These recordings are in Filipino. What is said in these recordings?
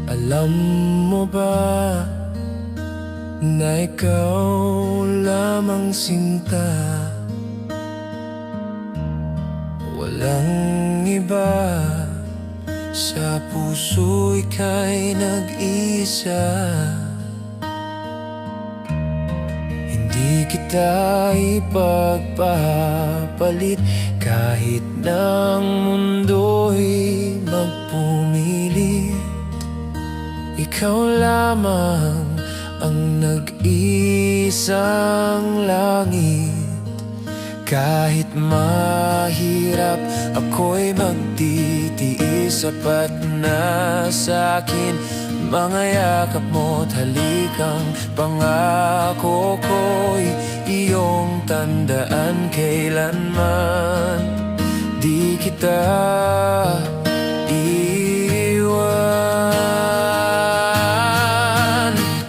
Alam mo ba na ikaw lamang sinta? Walang iba, sa puso ika'y nag-isa. Hindi kita ipagpapalit kahit ng mundo'y magpumilit. Ikaw lamang ang nag-iisang langit. Kahit mahirap, ako'y magtitiis. Sapat na sa'kin mga yakap mo't halikang pangako ko'y iyong tandaan. Kailanman di kita iwan.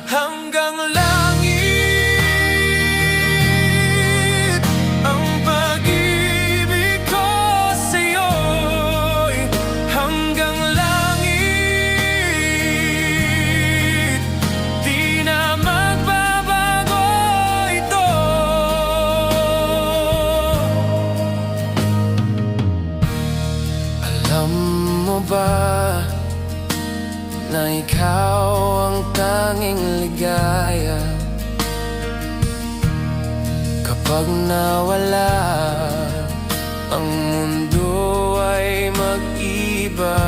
Hanggang langit ang pag-ibig ko sa'yo'y hanggang langit. Di na magbabago ito. Alam mo ba na ikaw ang tanging ligaya? Kapag nawala, ang mundo ay mag-iba.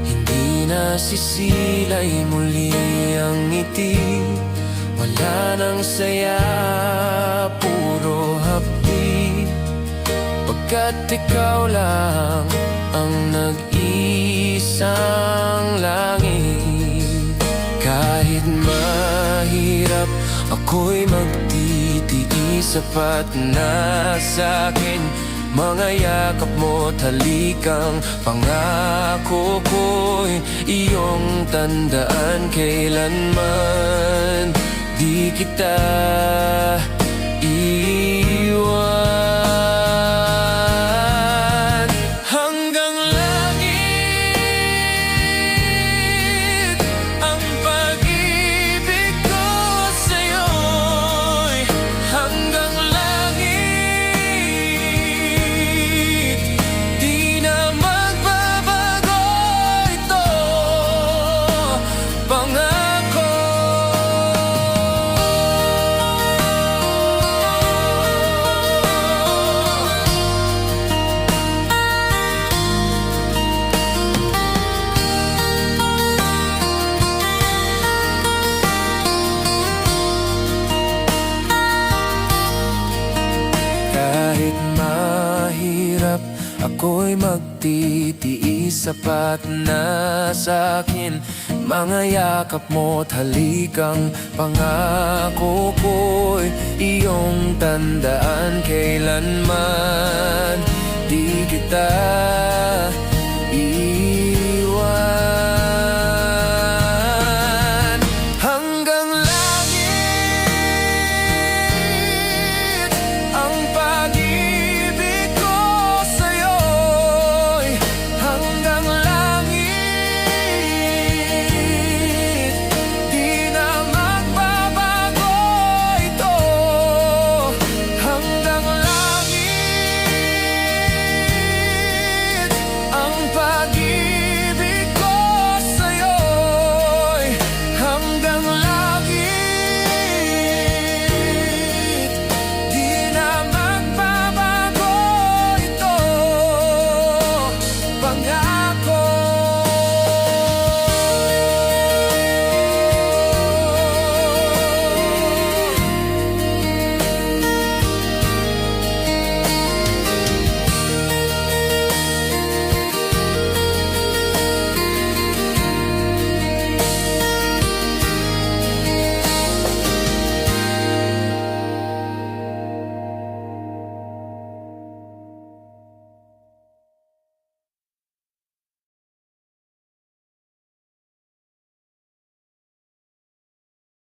Hindi na sisilay muli ang ngiti. Wala nang saya, puro hapdi. Pagkat ikaw lang ang nag-iisang langit. Kahit mahirap, ako'y magtitiis. Sapat na sa'kin mga yakap mo't halikang pangako ko'y iyong tandaan. Kailanman di kita iwan. Hanggang langit ang pag-ibig ko sa'yo'y hanggang langit. Di na magbabago ito, pangako. Kahit mahirap, ako'y magtitiis. Sapat na sa'kin mga yakap mo't halikang pangako ko'y iyong tandaan. Kailanman di kita